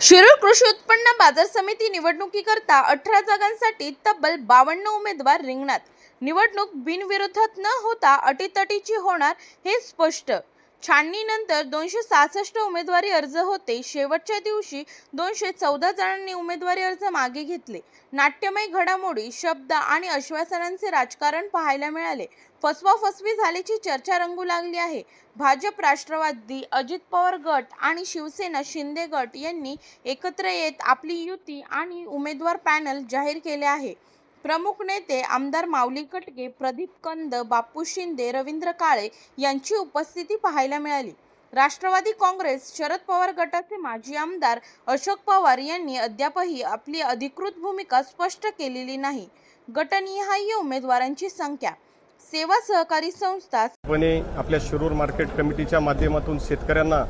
शिरूर कृषी उत्पन्न बाजार समिती निवडणुकीकरता 18 जागांसाठी तब्बल 52 उमेदवार रिंगणात। निवडणूक बिनविरोधात न होता अटीतटीची होणार हे स्पष्ट। छाननीनंतर 266 उमेदवारी अर्ज होते। शेवटच्या दिवशी 214 जणांनी उमेदवारी अर्ज मागे घेतले। नाट्यमय घडामोडी, शब्द आणि आश्वासनांचे राजकारण पाहायला मिळाले। फसवाफसवी झाल्याची चर्चा रंगू लागली आहे। भाजप, राष्ट्रवादी, अजित पवार गट आणि शिवसेना शिंदे गट यांनी एकत्र येत आपली युती आणि उमेदवार पॅनल जाहीर केले आहे। प्रमुख नेते आमदार माऊली कटके, प्रदीप कंद, बापू शिंदे, रवींद्र काळे यांची उपस्थिती पाहायला मिळाली। राष्ट्रवादी काँग्रेस, शरद पवार गटाचे माजी आमदार अशोक पवार यांनी अद्यापही आपली अधिकृत भूमिका स्पष्ट केलेली नाही। गटनिहाय उमेदवारांची संख्या, सेवा सहकारी संस्था आपल्या शिरूर मार्केट कमिटीच्या माध्यमातून शेतकऱ्यांना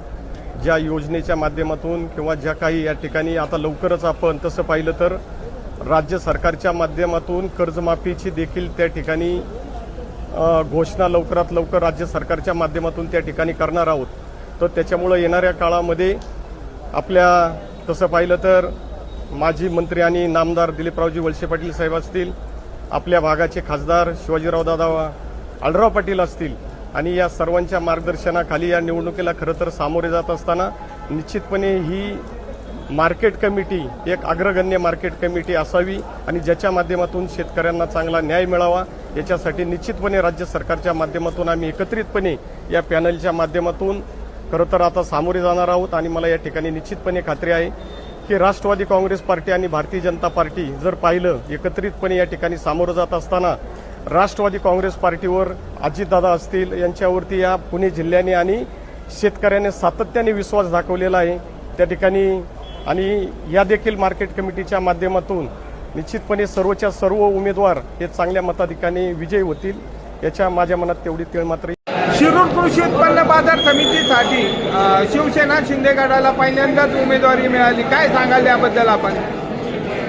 ज्या योजनेच्या माध्यमातून किंवा ज्या काही या ठिकाणी आता लवकरच आपण तसं पाहिलं तर राज्य सरकारच्या माध्यमातून कर्जमाफीची देखील त्या ठिकाणी घोषणा लवकरात लवकर राज्य सरकारच्या माध्यमातून त्या ठिकाणी करणार आहोत। तर त्याच्यामुळे येणाऱ्या काळामध्ये आपल्या तसं पाहिलं तर माजी मंत्री आणि नामदार दिलीपरावजी वळसे पाटील साहेब असतील, आपल्या भागाचे खासदार शिवाजीराव दादा आढळराव पाटील असतील आणि या सर्वांच्या मार्गदर्शनाखाली या निवडणुकीला खरं तर सामोरे जात असताना निश्चितपणे ही मार्केट कमिटी एक अग्रगण्य मार्केट कमिटी असावी आणि ज्याच्या माध्यमातून शेतकऱ्यांना चांगला न्याय मिळावा याच्यासाठी निश्चितपणे राज्य सरकारच्या माध्यमातून आम्ही एकत्रितपणे या पॅनलच्या माध्यमातून खरं तर आता सामोरे जाणार आहोत। आणि मला या ठिकाणी निश्चितपणे खात्री आहे की राष्ट्रवादी काँग्रेस पार्टी आणि भारतीय जनता पार्टी जर पाहिलं एकत्रितपणे या ठिकाणी सामोरं जात असताना राष्ट्रवादी काँग्रेस पार्टीवर अजितदादा असतील यांच्यावरती या पुणे जिल्ह्याने आणि शेतकऱ्याने सातत्याने विश्वास दाखवलेला आहे त्या ठिकाणी। आणि या देखील मार्केट कमिटीच्या माध्यमातून निश्चितपणे सर्वच्या सर्व उमेदवार हे चांगल्या मताधिक्याने विजयी होतील याच्या माझ्या मनात तेवढी तीळ मात्र। शिरूर कृषी उत्पन्न बाजार समितीसाठी शिवसेना शिंदे गटाला पहिल्यांदाच उमेदवारी मिळाली, काय सांगाल याबद्दल आपण?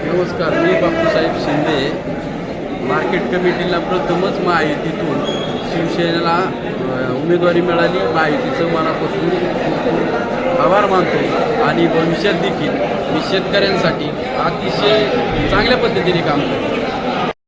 नमस्कार, मी बापूसाहेब शिंदे। मार्केट कमिटीला प्रथमच महायुतीतून शिवसेनेला उमेदवारी मिळाली। महायुतीचं मनापासून आभार मानतो आणि भविष्यात देखील मी शेतकऱ्यांसाठी अतिशय चांगल्या पद्धतीने काम करतो।